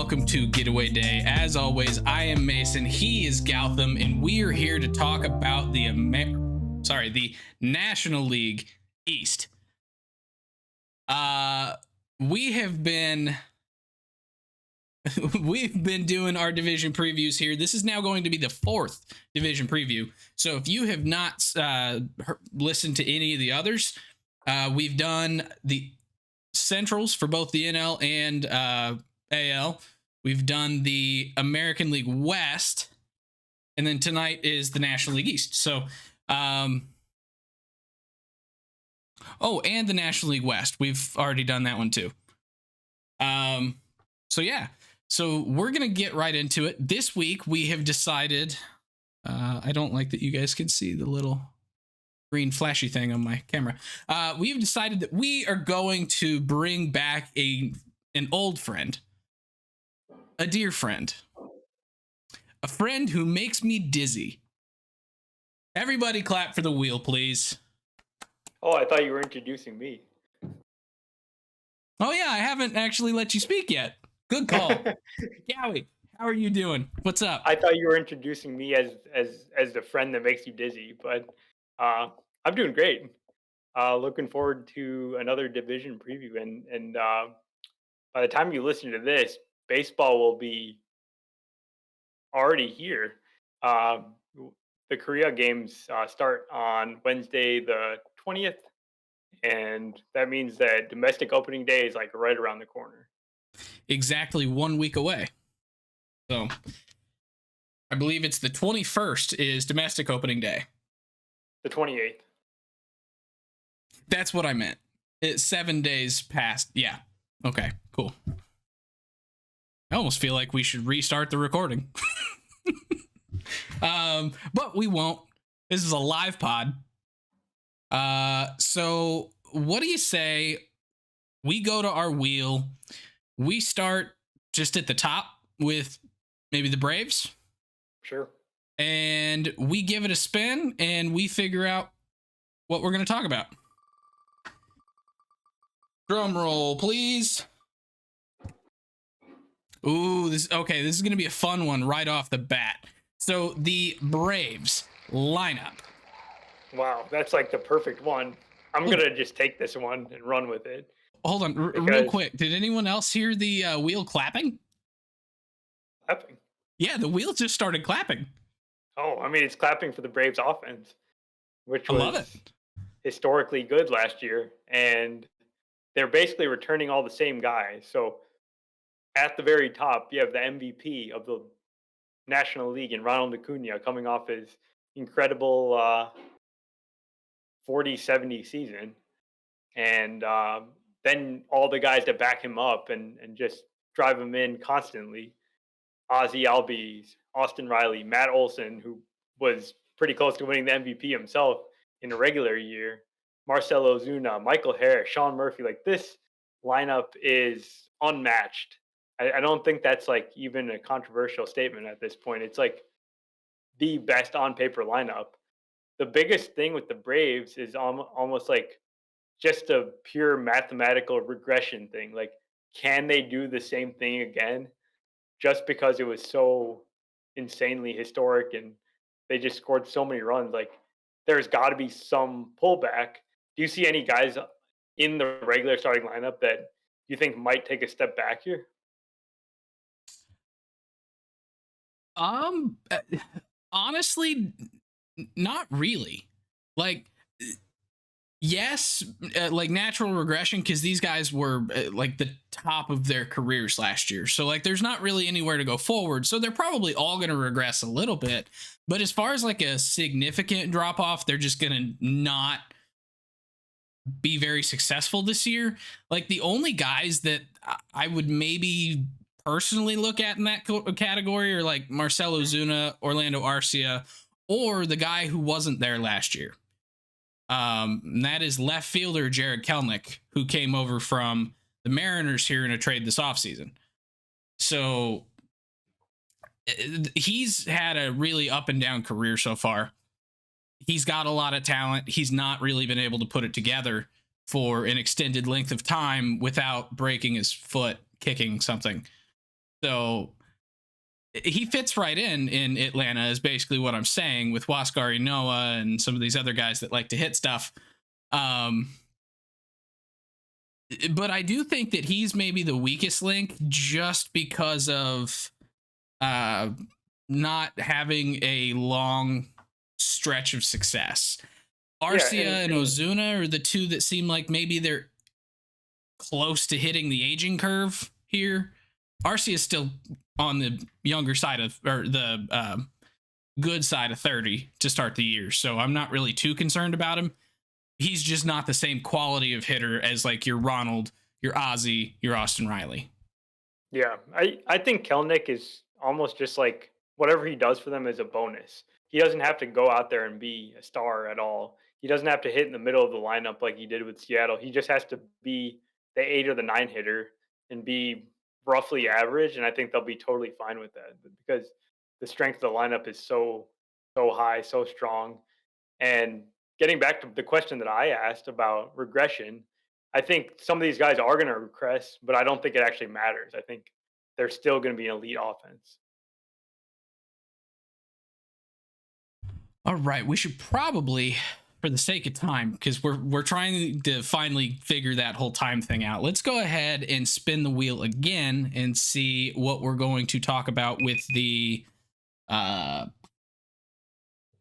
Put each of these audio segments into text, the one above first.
welcome to Getaway Day. As always, I am Mason, he is Gautham, and we are here to talk about the National League East. We've been doing our division previews here. This is now going to be the fourth division preview. So if you have not listened to any of the others, we've done the Centrals for both the NL and AL. We've done the American League West, and then tonight is the National League East. So, and the National League West. We've already done that one too. So we're going to get right into it. This week we have decided, I don't like that you guys can see the little green flashy thing on my camera. We've decided that we are going to bring back an old friend, a dear friend, a friend who makes me dizzy. Everybody clap for the wheel, please. Oh, I thought you were introducing me. Oh yeah, I haven't actually let you speak yet. Good call. Yowie, how are you doing? What's up? I thought you were introducing me as the friend that makes you dizzy, but I'm doing great. Looking forward to another division preview, and by the time you listen to this, baseball will be already here. The Korea games start on Wednesday the 20th, and that means that domestic opening day is like right around the corner. Exactly 1 week away. So I believe it's the 21st is domestic opening day. The 28th. That's what I meant. It's 7 days past. Yeah. Okay, cool. I almost feel like we should restart the recording. But we won't. This is a live pod. So what do you say we go to our wheel? We start just at the top with maybe the Braves. Sure. And we give it a spin and we figure out what we're going to talk about. Drum roll, please. Ooh, this is going to be a fun one right off the bat. So the Braves lineup. Wow, that's like the perfect one. I'm going to just take this one and run with it. Hold on, real quick. Did anyone else hear the wheel clapping? Clapping? Yeah, the wheel just started clapping. Oh, I mean, it's clapping for the Braves offense, which was I love it. Historically good last year. And they're basically returning all the same guys. So at the very top, you have the MVP of the National League in Ronald Acuna coming off his incredible 40-70 season. And then all the guys that back him up and just drive him in constantly. Ozzie Albies, Austin Riley, Matt Olson, who was pretty close to winning the MVP himself in a regular year, Marcell Ozuna, Michael Harris, Sean Murphy. Like, this lineup is unmatched. I don't think that's like even a controversial statement at this point. It's like the best on paper lineup. The biggest thing with the Braves is almost like just a pure mathematical regression thing. Like, can they do the same thing again? Just because it was so insanely historic and they just scored so many runs, like, there's got to be some pullback. Do you see any guys in the regular starting lineup that you think might take a step back here? Honestly, not really. Like, yes, like natural regression, because these guys were like the top of their careers last year. So like there's not really anywhere to go forward. So they're probably all going to regress a little bit. But as far as like a significant drop off, they're just going to not be very successful this year. Like, the only guys that I would maybe personally look at in that category are like Marcell Ozuna, Orlando Arcia, or the guy who wasn't there last year. And that is left fielder Jared Kelenic, who came over from the Mariners here in a trade this offseason. So he's had a really up and down career so far. He's got a lot of talent. He's not really been able to put it together for an extended length of time without breaking his foot kicking something. So he fits right in Atlanta is basically what I'm saying with Waskari Noah and some of these other guys that like to hit stuff. Um, but I do think that he's maybe the weakest link just because of uh, not having a long stretch of success. Yeah, Arcia and Ozuna are the two that seem like maybe they're close to hitting the aging curve here. Arcia is still on the younger side of, or the good side of 30 to start the year. So I'm not really too concerned about him. He's just not the same quality of hitter as like your Ronald, your Ozzy, your Austin Riley. yeah. I think Kelnick is almost just like whatever he does for them is a bonus. He doesn't have to go out there and be a star at all. He doesn't have to hit in the middle of the lineup like he did with Seattle. He just has to be the 8 or the 9 hitter and be roughly average, and I think they'll be totally fine with that because the strength of the lineup is so high, so strong. And getting back to the question that I asked about regression, I think some of these guys are going to regress, but I don't think it actually matters. I think they're still going to be an elite offense. All right, we should probably, for the sake of time, because we're trying to finally figure that whole time thing out. Let's go ahead and spin the wheel again and see what we're going to talk about with the who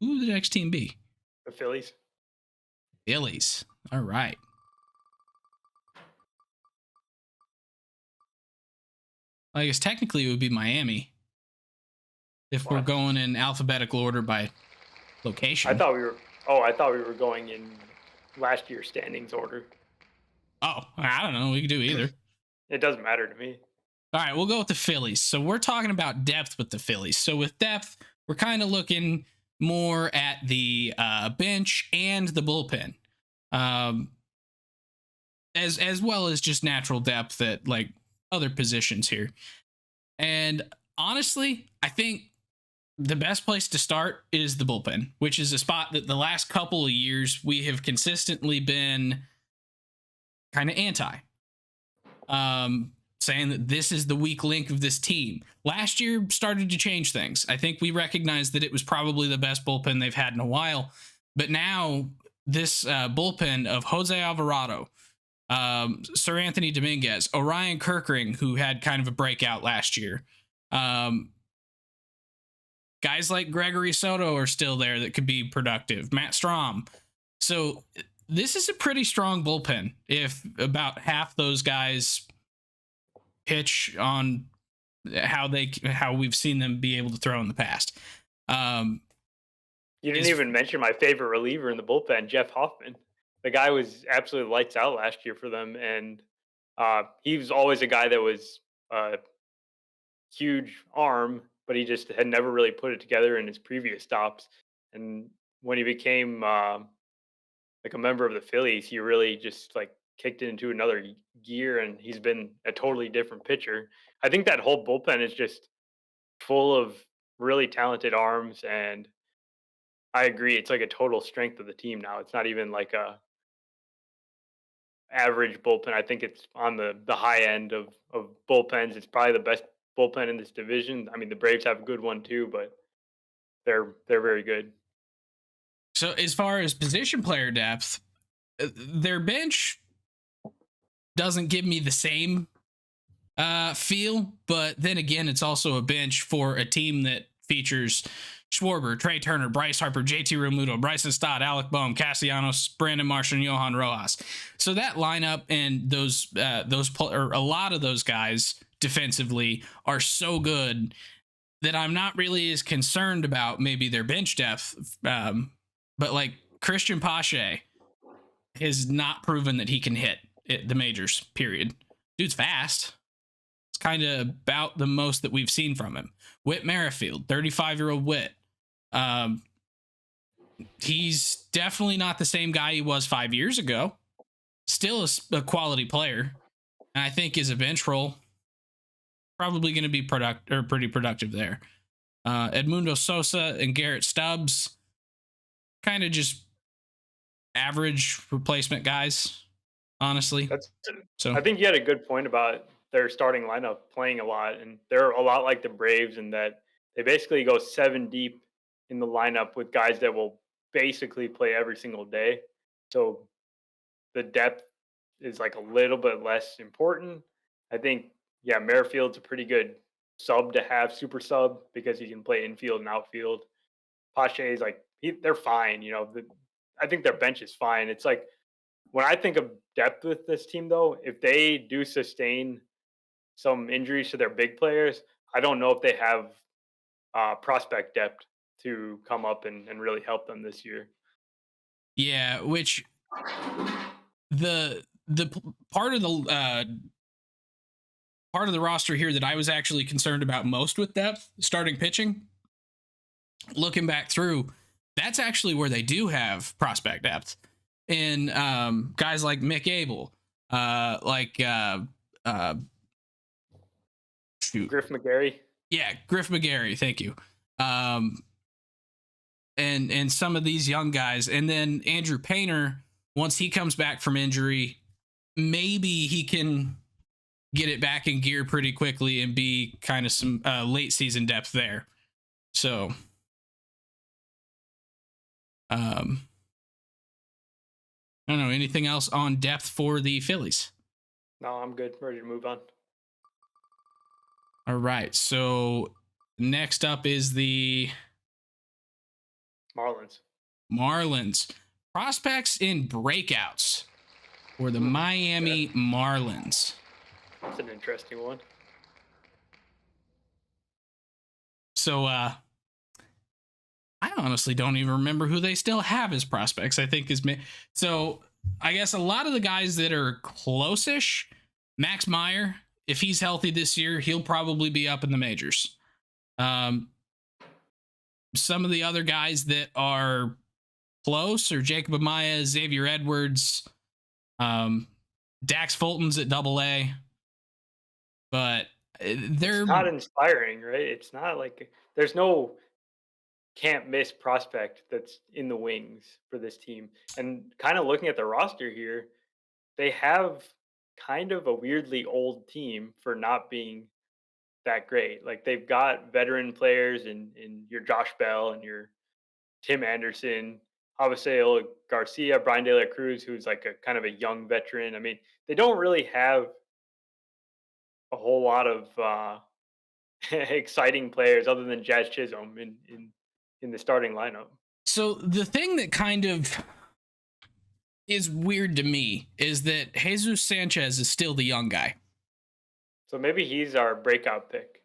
would the next team be? The Phillies. Phillies. All right. I guess technically it would be Miami if we're going in alphabetical order by location. I thought we were going in last year's standings order. Oh, I don't know. We could do either. It doesn't matter to me. All right, we'll go with the Phillies. So we're talking about depth with the Phillies. So with depth, we're kind of looking more at the bench and the bullpen, as well as just natural depth at like other positions here. And honestly, I think the best place to start is the bullpen, which is a spot that the last couple of years we have consistently been kind of anti. Saying that this is the weak link of this team. Last year started to change things. I think we recognized that it was probably the best bullpen they've had in a while. But now this bullpen of Jose Alvarado, Sir Anthony Dominguez, Orion Kirkring, who had kind of a breakout last year. Guys like Gregory Soto are still there that could be productive. Matt Strom. So this is a pretty strong bullpen if about half those guys pitch on how we've seen them be able to throw in the past. You didn't even mention my favorite reliever in the bullpen, Jeff Hoffman. The guy was absolutely lights out last year for them, and he was always a guy that was a huge arm, but he just had never really put it together in his previous stops. And when he became like a member of the Phillies, he really just like kicked it into another gear, and he's been a totally different pitcher. I think that whole bullpen is just full of really talented arms, and I agree. It's like a total strength of the team now. It's not even like a average bullpen. I think it's on the high end of bullpens. It's probably the best bullpen in this division. I mean, the Braves have a good one too, but they're very good. So as far as position player depth, their bench doesn't give me the same feel, but then again, it's also a bench for a team that features Schwarber, Trey Turner, Bryce Harper, JT Realmuto, Bryson Stott, Alec Boehm, Castellanos, Brandon Marshall, and Johan Rojas. So that lineup and or a lot of those guys defensively are so good that I'm not really as concerned about maybe their bench depth. But like Christian Pache has not proven that he can hit at the majors, period. Dude's fast. It's kind of about the most that we've seen from him. Whit Merrifield, 35-year-old Whit. He's definitely not the same guy he was 5 years ago. Still a quality player. And I think as a bench role, probably going to be pretty productive there. Edmundo Sosa and Garrett Stubbs, kind of just average replacement guys, honestly. I think you had a good point about their starting lineup playing a lot, and they're a lot like the Braves in that they basically go 7 deep in the lineup with guys that will basically play every single day. So the depth is like a little bit less important. I think, yeah, Merrifield's a pretty good sub to have, super sub, because he can play infield and outfield. Pache is like they're fine. I think their bench is fine. It's like when I think of depth with this team, though, if they do sustain some injuries to their big players, I don't know if they have prospect depth to come up and really help them this year. Yeah, which part of the part of the roster here that I was actually concerned about most with depth, starting pitching. Looking back through, that's actually where they do have prospect depth in guys like Mick Abel, shoot, Griff McGarry. yeah, Griff McGarry. Thank you. And some of these young guys, and then Andrew Painter, once he comes back from injury, maybe he can get it back in gear pretty quickly and be kind of some late season depth there. So, I don't know, anything else on depth for the Phillies? No, I'm good. Ready to move on. All right. So next up is the Marlins. Prospects in breakouts for the Miami Marlins. That's an interesting one. So I honestly don't even remember who they still have as prospects. I think so. I guess a lot of the guys that are close-ish, Max Meyer, if he's healthy this year, he'll probably be up in the majors. Some of the other guys that are close are Jacob Amaya, Xavier Edwards, Dax Fulton's at AA, but they're not inspiring, right? It's not like there's no can't miss prospect that's in the wings for this team. And kind of looking at the roster here, they have kind of a weirdly old team for not being that great. Like they've got veteran players in your Josh Bell and your Tim Anderson, Avisail Garcia, Brian De La Cruz, who's like a kind of a young veteran. I mean, they don't really have a whole lot of exciting players other than Jazz Chisholm in the starting lineup. So the thing that kind of is weird to me is that Jesus Sanchez is still the young guy. So maybe he's our breakout pick.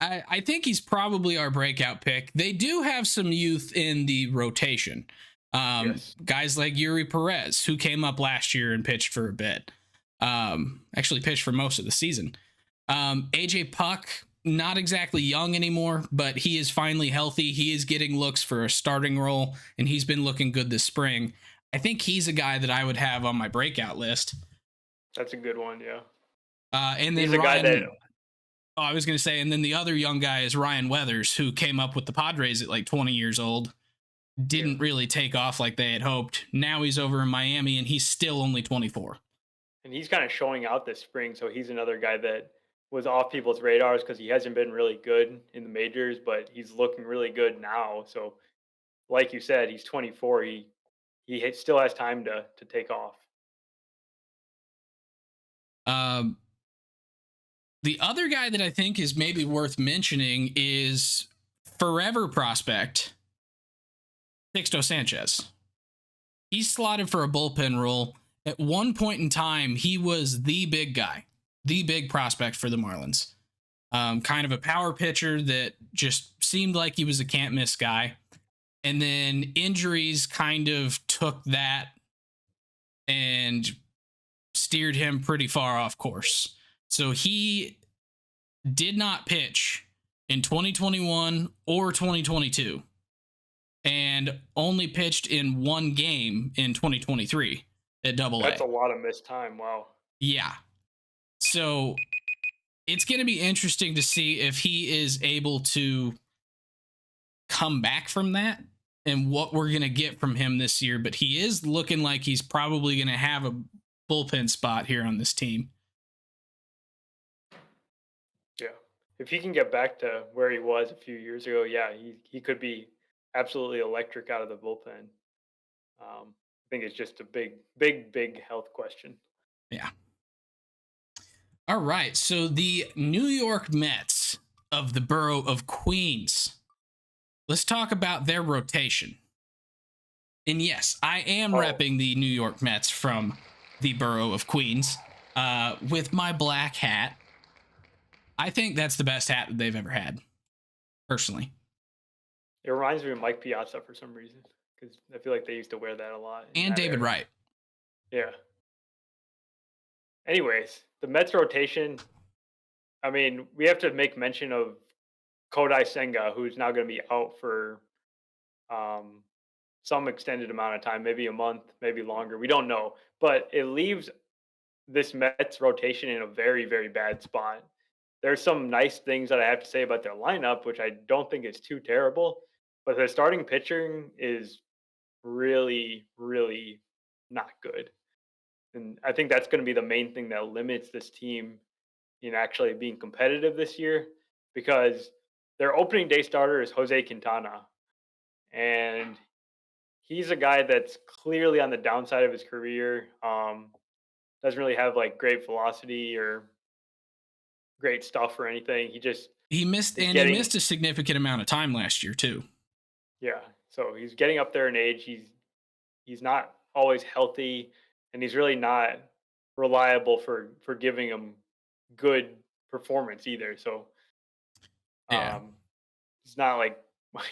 I think he's probably our breakout pick. They do have some youth in the rotation. Yes. Guys like Yuri Perez, who came up last year and pitched for a bit. Actually pitched for most of the season. AJ Puck, not exactly young anymore, but he is finally healthy. He is getting looks for a starting role, and he's been looking good this spring. I think he's a guy that I would have on my breakout list. That's a good one, yeah. And then he's a guy that... I was going to say, and then the other young guy is Ryan Weathers, who came up with the Padres at like 20 years old. Didn't really take off like they had hoped. Now he's over in Miami, and he's still only 24. And he's kind of showing out this spring, so he's another guy that was off people's radars because he hasn't been really good in the majors, but he's looking really good now. So, like you said, he's 24. He still has time to take off. The other guy that I think is maybe worth mentioning is forever prospect Sixto Sanchez. He's slotted for a bullpen role. At one point in time, he was the big guy, the big prospect for the Marlins. Kind of a power pitcher that just seemed like he was a can't miss guy. And then injuries kind of took that and steered him pretty far off course. So he did not pitch in 2021 or 2022 and only pitched in one game in 2023 at AA. That's a lot of missed time. Wow. Yeah. So it's going to be interesting to see if he is able to come back from that and what we're going to get from him this year. But he is looking like he's probably going to have a bullpen spot here on this team. Yeah. If he can get back to where he was a few years ago, yeah, he could be absolutely electric out of the bullpen. I think it's just a big health question. Yeah. All right. So the New York Mets of the borough of Queens. Let's talk about their rotation. And yes, I am Oh, repping the New York Mets from the borough of Queens with my black hat. I think that's the best hat that they've ever had, personally. it reminds me of Mike Piazza for some reason because I feel like they used to wear that a lot in And that David era. Wright. Yeah. Anyways, the Mets rotation. I mean, we have to make mention of Kodai Senga, who's now going to be out for um, some extended amount of time, maybe a month, maybe longer. We don't know, but it leaves this Mets rotation in a very bad spot. There's some nice things that I have to say about their lineup, which I don't think is too terrible, but their starting pitching is really not good. And I think that's going to be the main thing that limits this team in actually being competitive this year because their opening day starter is Jose Quintana. And he's a guy that's clearly on the downside of his career. Doesn't really have like great velocity or great stuff or anything. He just is He getting missed a significant amount of time last year too. yeah. So he's getting up there in age. He's not always healthy, and he's really not reliable for giving him good performance either. So Yeah. um, he's not like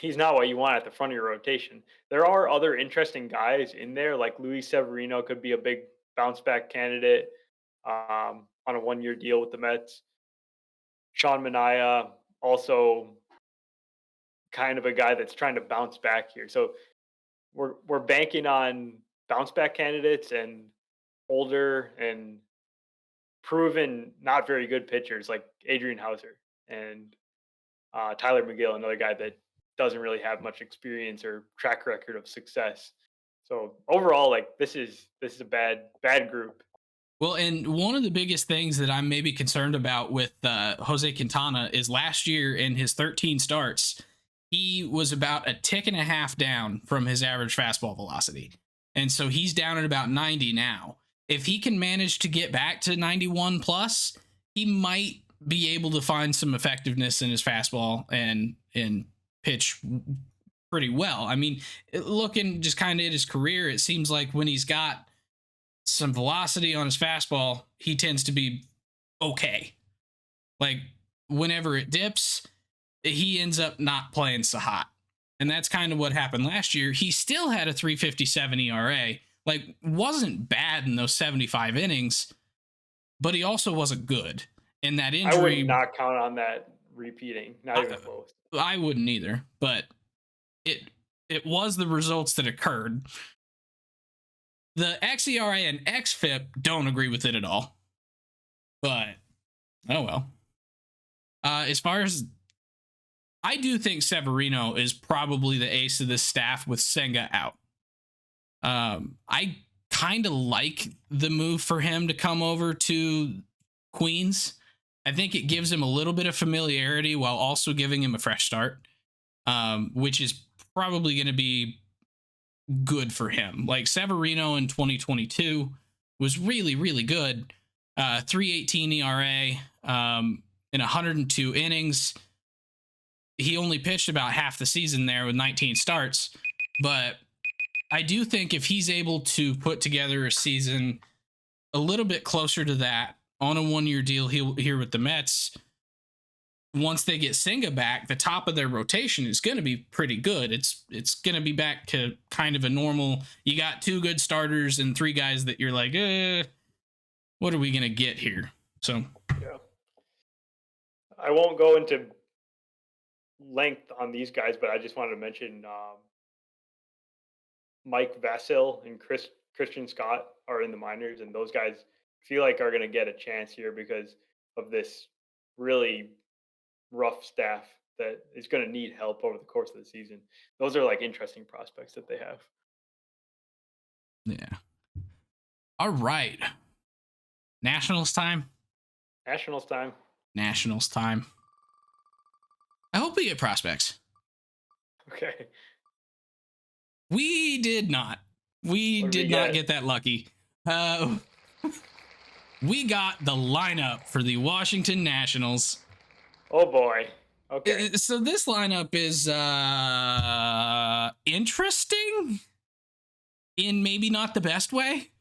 he's not what you want at the front of your rotation. There are other interesting guys in there, like Luis Severino could be a big bounce back candidate on a 1 year deal with the Mets. Sean Mania also kind of a guy that's trying to bounce back here. So we're banking on bounce back candidates and older and proven not very good pitchers like Adrian Hauser and Tyler McGill, another guy that doesn't really have much experience or track record of success. So overall, like this is a bad group. Well, and one of the biggest things that I'm maybe concerned about with Jose Quintana is last year in his 13 starts, he was about a tick and a half down from his average fastball velocity. And so he's down at about 90 now. If he can manage to get back to 91 plus, he might be able to find some effectiveness in his fastball and pitch pretty well. I mean, looking just kind of at his career, it seems like when he's got some velocity on his fastball, he tends to be okay. Like whenever it dips, he ends up not playing so hot. And that's kind of what happened last year. He still had a 357 ERA. Like wasn't bad in those 75 innings, but he also wasn't good. And that I would injury, not count on that repeating, not even I, close. I wouldn't either, but it it was the results that occurred. The xERA and xFIP don't agree with it at all. But oh well. As far as I do think Severino is probably the ace of this staff with Senga out. I kind of like the move for him to come over to Queens. I think it gives him a little bit of familiarity while also giving him a fresh start, which is probably going to be good for him. Like Severino in 2022 was really good. 318 ERA in 102 innings. He only pitched about half the season there with 19 starts, but I do think if he's able to put together a season a little bit closer to that on a 1 year deal here with the Mets, once they get Senga back, the top of their rotation is going to be pretty good. It's going to be back to kind of a normal. You got two good starters and three guys that you're like, what are we going to get here? So Yeah. I won't go into length on these guys, but I just wanted to mention Mike Vasil and Christian Scott are in the minors, and those guys feel like are going to get a chance here because of this really rough staff that is going to need help over the course of the season. Those are like interesting prospects that they have. yeah. All right. Nationals time. Nationals time. Nationals time. I hope we get prospects. Okay. We did not. We What did we did not get? get that lucky. We got the lineup for the Washington Nationals. Oh boy. Okay. So this lineup is interesting in maybe not the best way.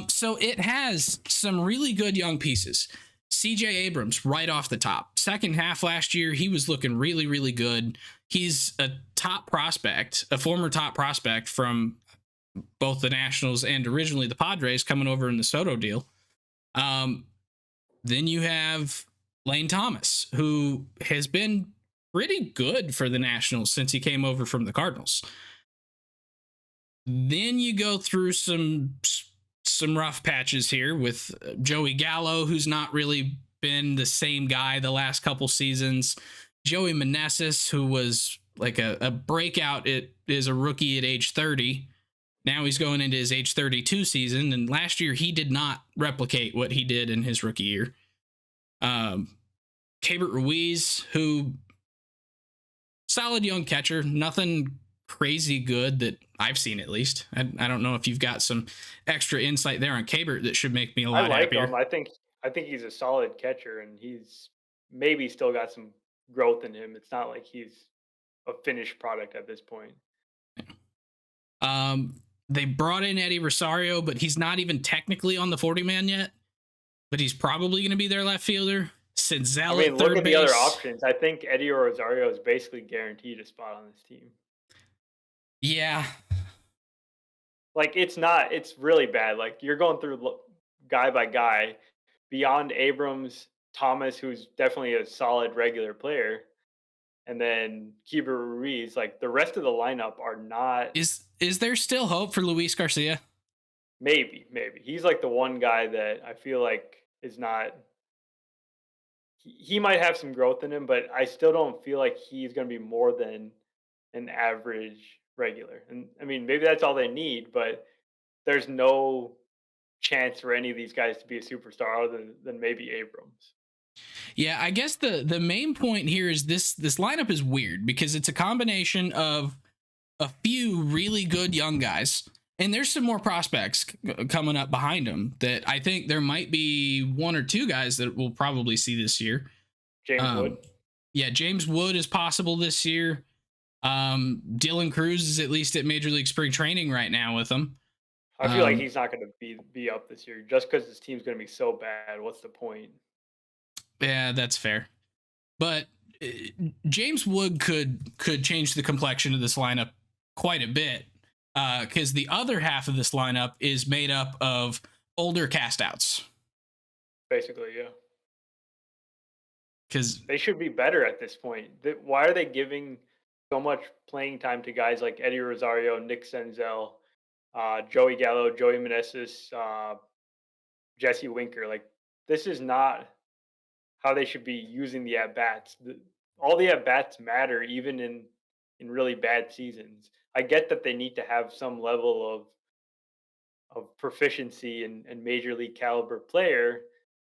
So it has some really good young pieces. CJ Abrams right off the top. Second half last year, he was looking really, really good. He's a top prospect, a former top prospect from both the Nationals and originally the Padres coming over in the Soto deal. Then you have Lane Thomas, who has been pretty good for the Nationals since he came over from the Cardinals. Then you go through some rough patches here with Joey Gallo, who's not really been the same guy the last couple seasons. Joey Meneses, who was like a breakout, it is a rookie at age 30. Now he's going into his age 32 season, and last year he did not replicate what he did in his rookie year. Keibert Ruiz, who solid young catcher, nothing crazy good that I've seen at least. I don't know if you've got some extra insight there on Keibert that should make me a I lot like happier. him. I think he's a solid catcher, and he's maybe still got some growth in him. It's not like he's a finished product at this point. They brought in Eddie Rosario, but he's not even technically on the 40-man yet. But he's probably going to be their left fielder. Senzel I mean, at look third at base. the other options. I think Eddie Rosario is basically guaranteed a spot on this team. Yeah. Like, it's really bad. Like, you're going through guy by guy beyond Abrams, Thomas, who's definitely a solid regular player, and then Keibert Ruiz. Like, the rest of the lineup are not. Is there still hope for Luis Garcia? Maybe. He's like the one guy that I feel like is not. He might have some growth in him, but I still don't feel like he's going to be more than an average regular. And I mean, maybe that's all they need, but there's no chance for any of these guys to be a superstar other than maybe Abrams. Yeah, I guess the main point here is this lineup is weird because it's a combination of a few really good young guys, and there's some more prospects coming up behind them that I think there might be one or two guys that we'll probably see this year. James Wood. Yeah, James Wood is possible this year. Dylan Cruz is at least at Major League Spring Training right now with them. I feel like he's not going to be up this year just because this team's going to be so bad. What's the point? Yeah, that's fair. But James Wood could change the complexion of this lineup quite a bit because the other half of this lineup is made up of older castouts. Basically, yeah. Because they should be better at this point. Why are they giving so much playing time to guys like Eddie Rosario, Nick Senzel, Joey Gallo, Joey Meneses, Jesse Winker? Like, this is not how they should be using the at-bats. All the at-bats matter, even in really bad seasons. I get that they need to have some level of proficiency and major league caliber player,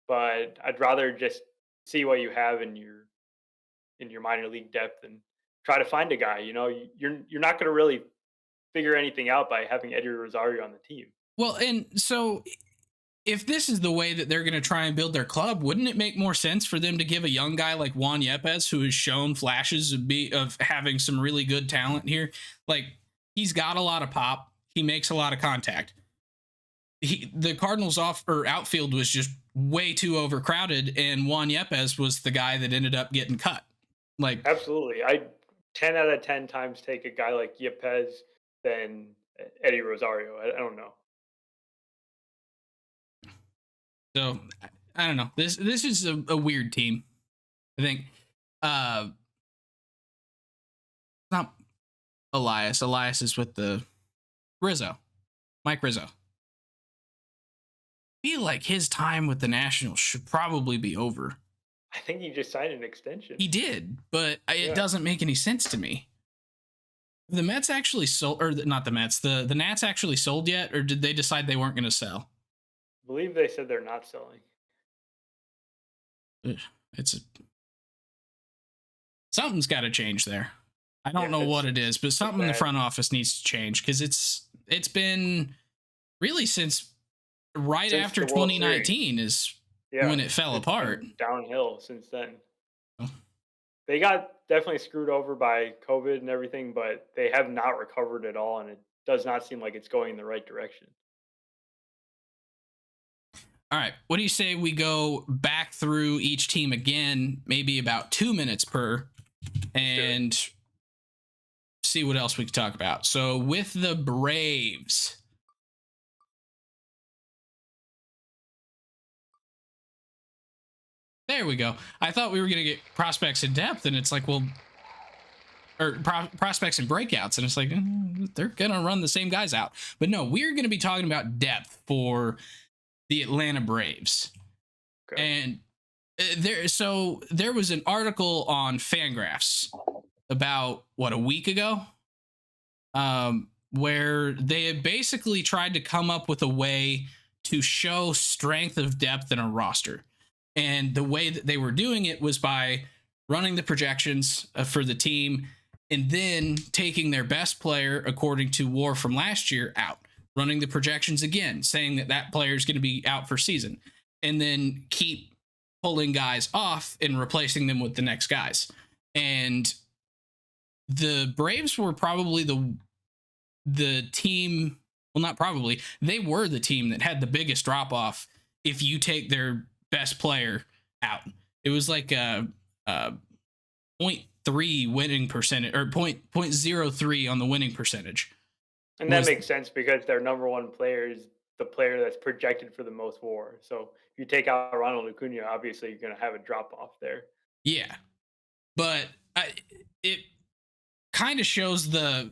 but I'd rather just see what you have in your minor league depth and try to find a guy. You're not going to really figure anything out by having Eddie Rosario on the team. Well, and so if this is the way that they're going to try and build their club, wouldn't it make more sense for them to give a young guy like Juan Yepez, who has shown flashes of having some really good talent here? Like, he's got a lot of pop. He makes a lot of contact. The Cardinals outfield was just way too overcrowded, and Juan Yepez was the guy that ended up getting cut. Like, absolutely, I 10 out of 10 times take a guy like Yepez than Eddie Rosario. I don't know. So I don't know. This is a weird team. I think not Elias. Elias is with the Rizzo. Mike Rizzo. I feel like his time with the Nationals should probably be over. I think he just signed an extension. He did, but it doesn't make any sense to me. The Mets actually sold, or not the Mets, the Nats actually sold yet, or did they decide they weren't going to sell? I believe they said they're not selling. It's something's got to change there. I don't Yeah, know what it's it is, but it's something in the bad front office needs to change because it's been really since right since after the World Series. 2019 is Yeah, when it fell it's apart. been downhill since then. They got definitely screwed over by COVID and everything, but they have not recovered at all, and it does not seem like it's going in the right direction. All right, what do you say we go back through each team again, maybe about 2 minutes per, Let's do it. and see what else we can talk about. So with the Braves, there we go. I thought we were going to get prospects in depth, and it's like, well, or prospects and breakouts, and it's like they're going to run the same guys out. But no, we're going to be talking about depth for the Atlanta Braves. Okay. And there was an article on Fangraphs about a week ago, where they had basically tried to come up with a way to show strength of depth in a roster. And the way that they were doing it was by running the projections for the team and then taking their best player, according to WAR from last year, out, running the projections again, saying that that player is going to be out for season, and then keep pulling guys off and replacing them with the next guys. And the Braves were probably the team, well, not probably, they were the team that had the biggest drop off if you take their best player out. It was like a 0.3 winning percentage, or 0.03 on the winning percentage. And that Was, makes sense because their number one player is the player that's projected for the most WAR. So if you take out Ronald Acuna, obviously you're going to have a drop off there. yeah, but it kind of shows the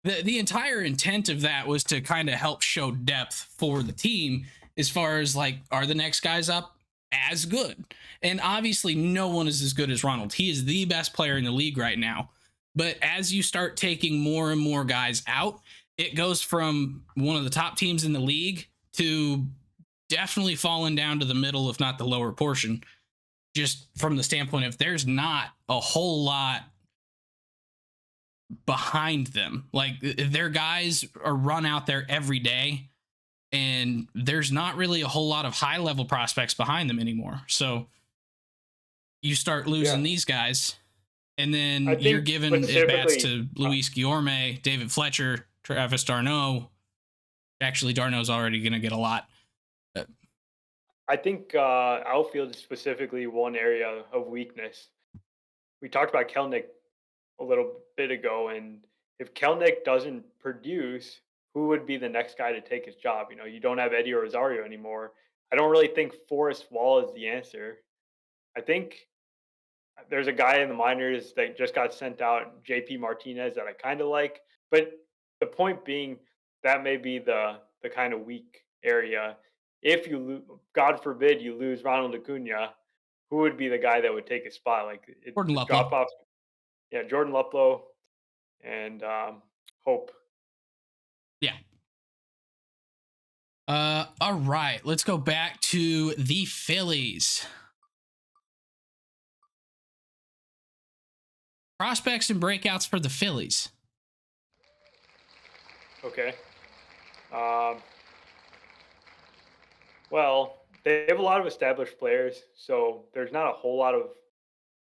entire intent of that was to kind of help show depth for the team, as far as like, are the next guys up as good? And obviously no one is as good as Ronald. He is the best player in the league right now. But as you start taking more and more guys out, it goes from one of the top teams in the league to definitely falling down to the middle, if not the lower portion, just from the standpoint of there's not a whole lot behind them. Like, their guys are run out there every day, and there's not really a whole lot of high level prospects behind them anymore. So you start Yeah. losing these guys, and I then you're think giving at bats specifically, to Luis Guillorme, David Fletcher, Travis d'Arnaud. Actually, d'Arnaud's already going to get a lot. I think outfield is specifically one area of weakness. We talked about Kelnick a little bit ago, and if Kelnick doesn't produce, who would be the next guy to take his job? You know, you don't have Eddie Rosario anymore. I don't really think Forrest Wall is the answer. I think there's a guy in the minors that just got sent out, JP Martinez, that I kind of like. But the point being, that may be the kind of weak area. If God forbid, you lose Ronald Acuna, who would be the guy that would take his spot? Like Jordan the Luplow. drop off, yeah, Jordan Luplow and Hope. Yeah. All right. Let's go back to the Phillies. Prospects and breakouts for the Phillies. Okay. Um, well, they have a lot of established players, so there's not a whole lot of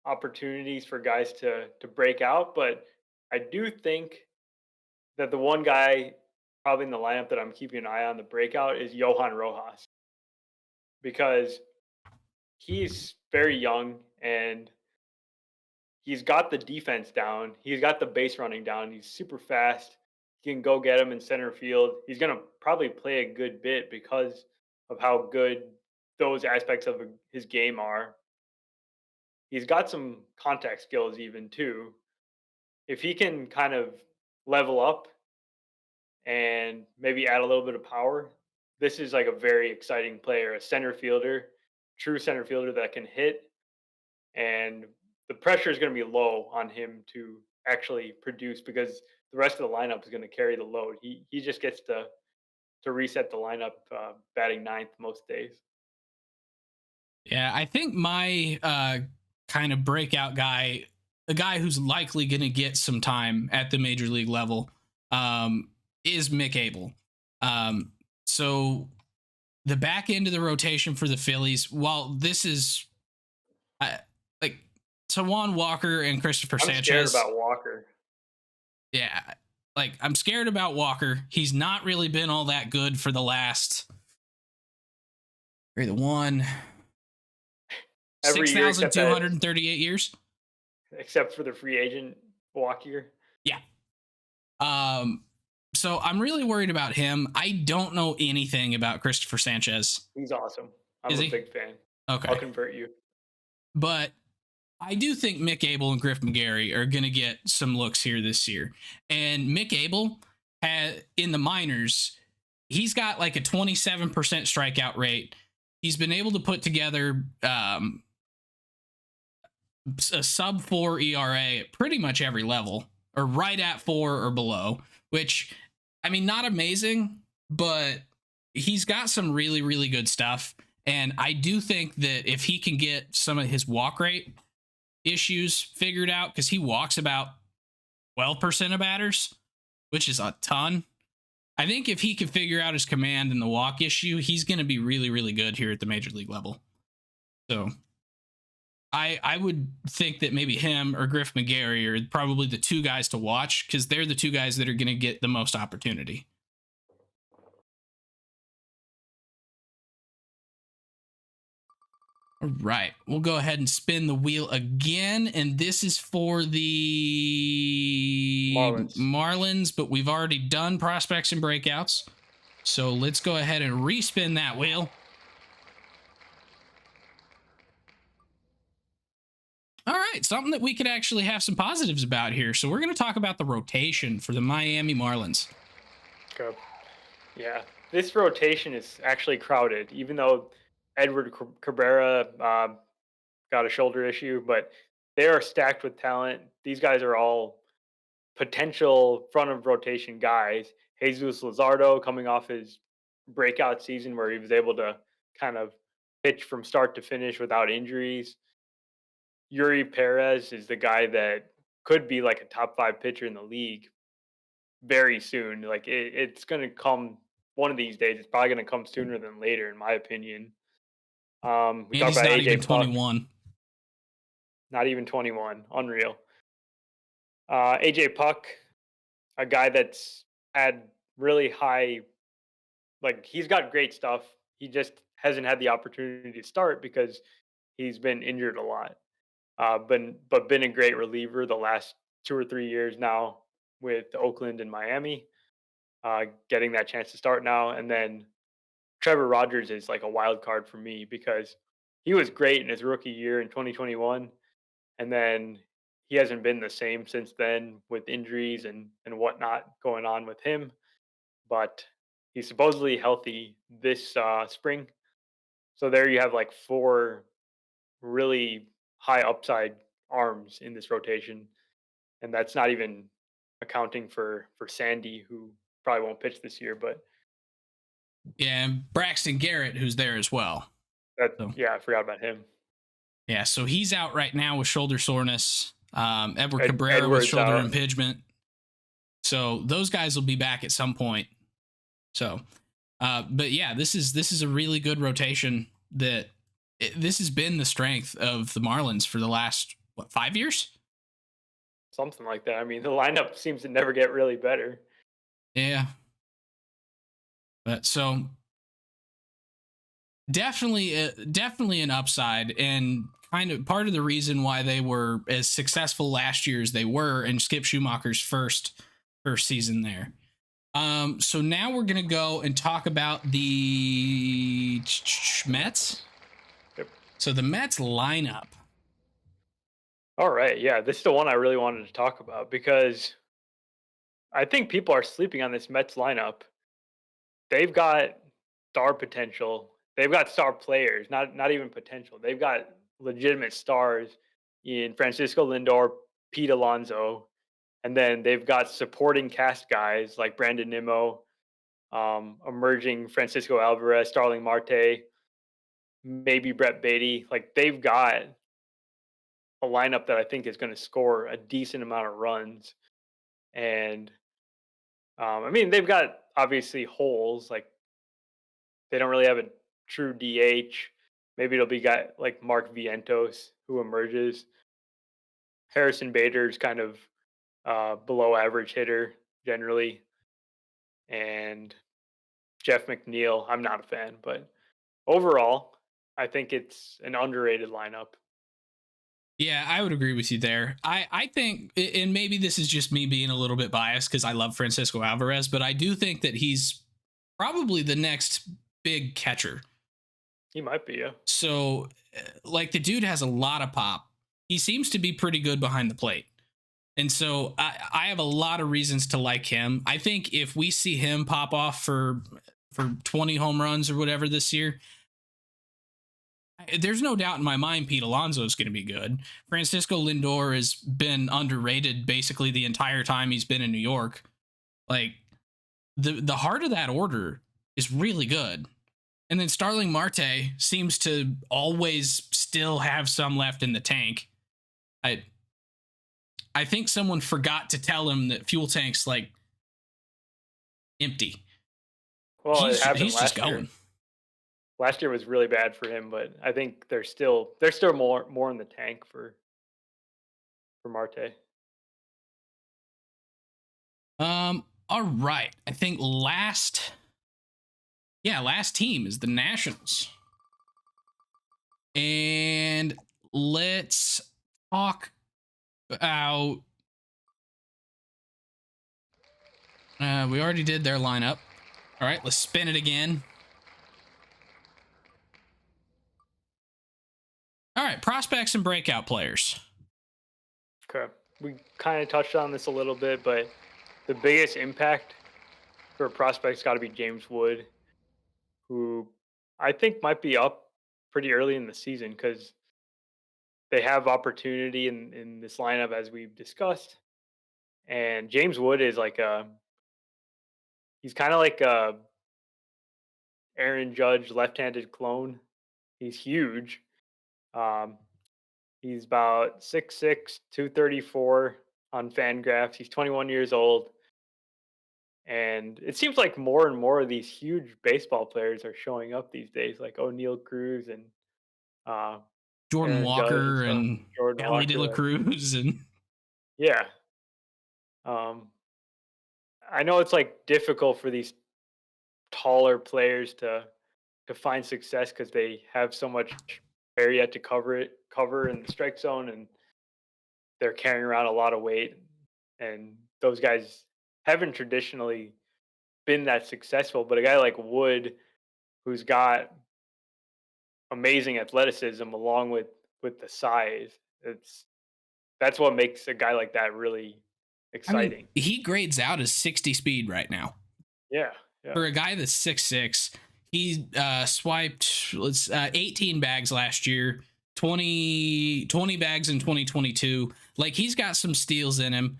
opportunities for guys to break out. But I do think that the one guy probably in the lineup that I'm keeping an eye on the breakout is Johan Rojas, because he's very young and he's got the defense down. He's got the base running down. He's super fast. You can go get him in center field. He's going to probably play a good bit because of how good those aspects of his game are. He's got some contact skills even too. If he can kind of level up and maybe add a little bit of power, this is like a very exciting player, a center fielder, true center fielder that can hit, and the pressure is going to be low on him to actually produce because the rest of the lineup is going to carry the load. He just gets to reset the lineup, batting ninth most days. Yeah, I think my kind of breakout guy, a guy who's likely going to get some time at the major league level, um, is Mick Abel. So the back end of the rotation for the Phillies, while this is I, like Tawan Walker and Christopher I'm scared Sanchez, about Walker. yeah, like I'm scared about Walker. He's not really been all that good for the last the one Every six year thousand two hundred and 38 years. except for the free agent Walker. Yeah. Um, so I'm really worried about him. I don't know anything about Christopher Sanchez. He's awesome. I'm Is a he? big fan. I'll Okay. convert you. But I do think Mick Abel and Griff McGarry are going to get some looks here this year. And Mick Abel had in the minors, he's got like a 27% strikeout rate. He's been able to put together a sub 4 ERA at pretty much every level, or right at 4 or below, which, I mean, not amazing, but he's got some really, really good stuff. And I do think that if he can get some of his walk rate issues figured out, because he walks about 12% of batters, which is a ton. I think if he can figure out his command and the walk issue, he's going to be really, really good here at the major league level. So I would think that maybe him or Griff McGarry are probably the two guys to watch, because they're the two guys that are going to get the most opportunity. All right, we'll go ahead and spin the wheel again, and this is for the Marlins, but we've already done prospects and breakouts. So let's go ahead and respin that wheel. All right, something that we could actually have some positives about here. So we're going to talk about the rotation for the Miami Marlins. Go. Yeah, this rotation is actually crowded, even though Edward Cabrera got a shoulder issue, but they are stacked with talent. These guys are all potential front of rotation guys. Jesus Luzardo coming off his breakout season where he was able to kind of pitch from start to finish without injuries. Yuri Perez is the guy that could be like a top 5 pitcher in the league very soon. Like it's going to come one of these days. It's probably going to come sooner than later, in my opinion. We And talk he's about not AJ even Puck, 21. not even 21, unreal. AJ Puck, a guy that's had really high, like he's got great stuff. He just hasn't had the opportunity to start because he's been injured a lot. Been a great reliever the last 2 or 3 years now with Oakland and Miami. Getting that chance to start now, and then Trevor Rogers is like a wild card for me because he was great in his rookie year in 2021, and then he hasn't been the same since then with injuries and whatnot going on with him. But he's supposedly healthy this spring, so there you have like four really high upside arms in this rotation, and that's not even accounting for Sandy, who probably won't pitch this year. But Yeah, and Braxton Garrett, who's there as well. that, So yeah, I forgot about him. yeah, so he's out right now with shoulder soreness. Edward Cabrera with Edwards shoulder out. impingement. So those guys will be back at some point. So, but yeah, this is a really good rotation. This has been the strength of the Marlins for the last 5 years. Something like that. I mean, the lineup seems to never get really better. Yeah, but so definitely an upside, and kind of part of the reason why they were as successful last year as they were in Skip Schumacher's first season there. So now we're gonna go and talk about the Mets. Yep. So the Mets lineup. All right, yeah, this is the one I really wanted to talk about because I think people are sleeping on this Mets lineup. They've got star potential. They've got star players, not even potential. They've got legitimate stars in Francisco Lindor, Pete Alonso, and then they've got supporting cast guys like Brandon Nimmo, emerging Francisco Alvarez, Starling Marte. maybe Brett Beatty. Like they've got a lineup that I think is going to score a decent amount of runs. And I mean, they've got obviously holes. Like they don't really have a true DH. Maybe it'll be guy like Mark Vientos who emerges. Harrison Bader's kind of below average hitter generally, and Jeff McNeil. I'm not a fan, but overall, I think it's an underrated lineup. Yeah, I would agree with you there. I think, and maybe this is just me being a little bit biased because I love Francisco Alvarez, but I do think that he's probably the next big catcher. He might be, yeah. So, like, the dude has a lot of pop. He seems to be pretty good behind the plate. And so I have a lot of reasons to like him. I think if we see him pop off for 20 home runs or whatever this year, there's no doubt in my mind Pete Alonso is going to be good. Francisco Lindor has been underrated basically the entire time he's been in New York. Like the heart of that order is really good. And then Starling Marte seems to always still have some left in the tank. I think someone forgot to tell him that fuel tank's like empty. Well, it happened He's just last year. going. Last year was really bad for him, but I think there's still more in the tank for Marte. All right. I think last team is the Nationals. And let's talk about we already did their lineup. All right, let's spin it again. All right, prospects and breakout players. Okay. We kind of touched on this a little bit, but the biggest impact for prospects got to be James Wood, who I think might be up pretty early in the season because they have opportunity in this lineup as we've discussed. And James Wood is like he's kind of like a Aaron Judge left-handed clone. He's huge. Um, he's about 6'6", 234 on Fangraphs. He's 21 years old. And it seems like more and more of these huge baseball players are showing up these days, like O'Neal Cruz and uh, Jordan Aaron Judge and Walker stuff. and Jordan Ellie De La Walker. Cruz and Yeah. Um, I know it's like difficult for these taller players to find success because they have so much area to cover in the strike zone, and they're carrying around a lot of weight. And those guys haven't traditionally been that successful. But a guy like Wood, who's got amazing athleticism along with the size, that's what makes a guy like that really I mean, exciting. he grades out as 60 speed right now. Yeah, yeah. For a guy that's 6'6", he swiped 18 bags last year, 20 bags in 2022. Like he's got some steals in him.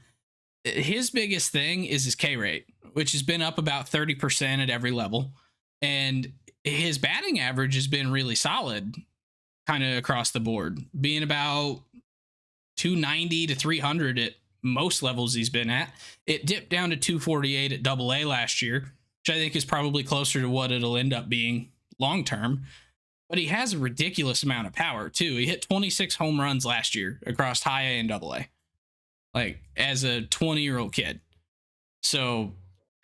His biggest thing is his K rate, which has been up about 30% at every level. And his batting average has been really solid kind of across the board, being about 290 to 300 at most levels he's been at. It dipped down to 248 at Double A last year, which I think is probably closer to what it'll end up being long term. But he has a ridiculous amount of power too. He hit 26 home runs last year across High A and Double A, like as a 20-year-old kid. So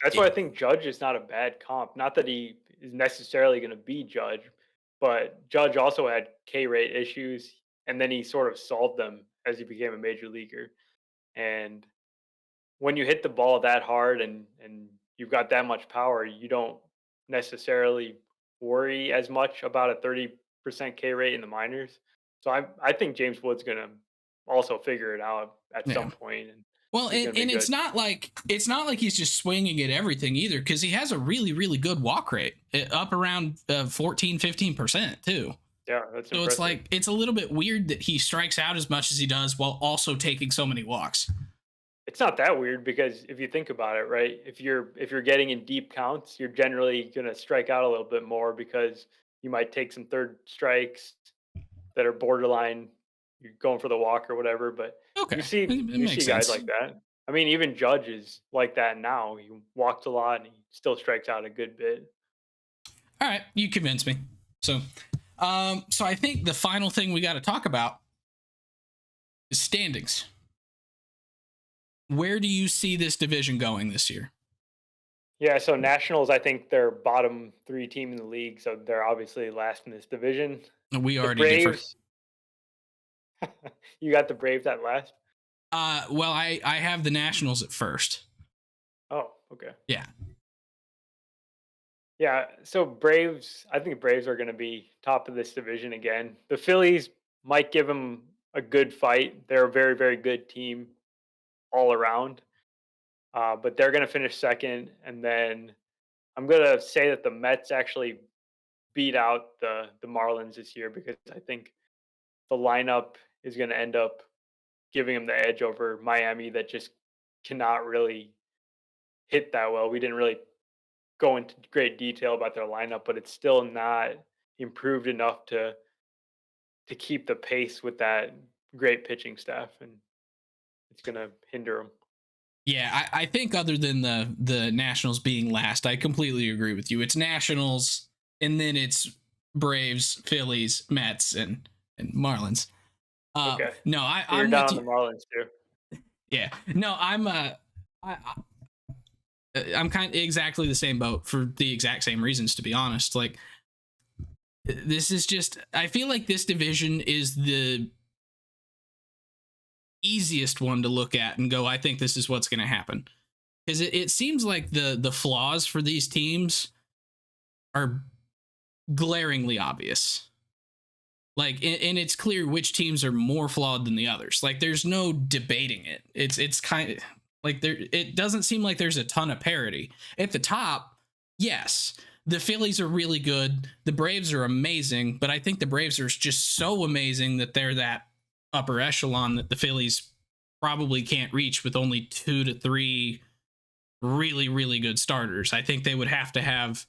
That's why I think Judge is not a bad comp. Not that he is necessarily going to be Judge, but Judge also had K rate issues, and then he sort of solved them as he became a major leaguer. And when you hit the ball that hard and you've got that much power, you don't necessarily worry as much about a 30% K rate in the minors. So I think James Wood's going to also figure it out at yeah. some point, and Well, he's and, going to be and good. it's not like he's just swinging at everything either, because he has a really, really good walk rate, up around 14-15% too. Yeah, that's So impressive. it's like it's a little bit weird that he strikes out as much as he does while also taking so many walks. It's not that weird because if you think about it, right? If you're getting in deep counts, you're generally going to strike out a little bit more because you might take some third strikes that are borderline. You're going for the walk or whatever, but Okay, you see it you makes see guys sense. like that. I mean, even Judge is like that now. He walks a lot and he still strikes out a good bit. All right, you convinced me. So, so I think the final thing we got to talk about is standings. Where do you see this division going this year? Yeah, so Nationals, I think they're bottom 3 team in the league, so they're obviously last in this division. We The already differ. Braves, you got the Braves at last? Well, I have the Nationals at first. Oh, okay. Yeah. Yeah, so Braves, I think Braves are going to be top of this division again. The Phillies might give them a good fight. They're a very, very good team all around, but they're going to finish second. And then I'm going to say that the Mets actually beat out the Marlins this year because I think the lineup is going to end up giving them the edge over Miami that just cannot really hit that well. We didn't really go into great detail about their lineup, but it's still not improved enough to keep the pace with that great pitching staff, and it's going to hinder them. Yeah, I think other than the Nationals being last, I completely agree with you. It's Nationals, and then it's Braves, Phillies, Mets, and Marlins. Okay, No, so you're I'm down with on the you. Marlins too. Yeah, no, I'm kind of exactly the same boat for the exact same reasons. To be honest, like this is just, I feel like this division is the easiest one to look at and go, I think this is what's going to happen, because it seems like the flaws for these teams are glaringly obvious. Like, and it's clear which teams are more flawed than the others. Like, there's no debating it. It's kind of like there. It doesn't seem like there's a ton of parity at the top. Yes, the Phillies are really good. The Braves are amazing, but I think the Braves are just so amazing that they're that upper echelon that the Phillies probably can't reach with only 2 to 3 really, really good starters. I think they would have to have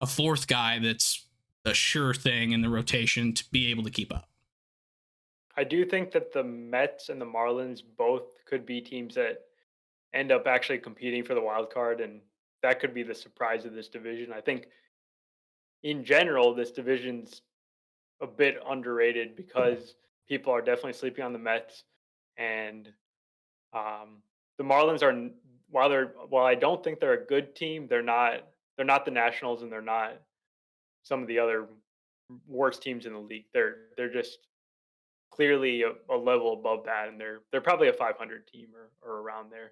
a fourth guy that's a sure thing in the rotation to be able to keep up. I do think that the Mets and the Marlins both could be teams that end up actually competing for the wild card, and that could be the surprise of this division. I think in general, this division's a bit underrated because people are definitely sleeping on the Mets, and the Marlins are while I don't think they're a good team, they're not the Nationals and they're not some of the other worst teams in the league. They're just clearly a level above that, and they're probably a 500 team or around there.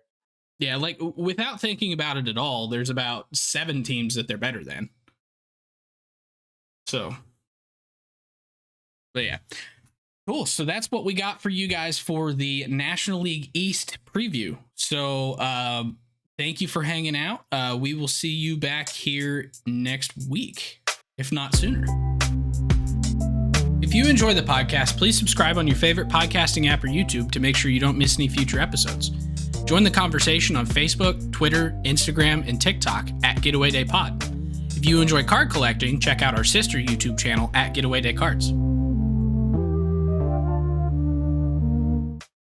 Yeah, like without thinking about it at all, there's about 7 teams that they're better than. So, but yeah. Cool. So that's what we got for you guys for the National League East preview. So thank you for hanging out. We will see you back here next week, if not sooner. If you enjoy the podcast, please subscribe on your favorite podcasting app or YouTube to make sure you don't miss any future episodes. Join the conversation on Facebook, Twitter, Instagram, and TikTok at Getaway Day Pod. If you enjoy card collecting, check out our sister YouTube channel at Getaway Day Cards.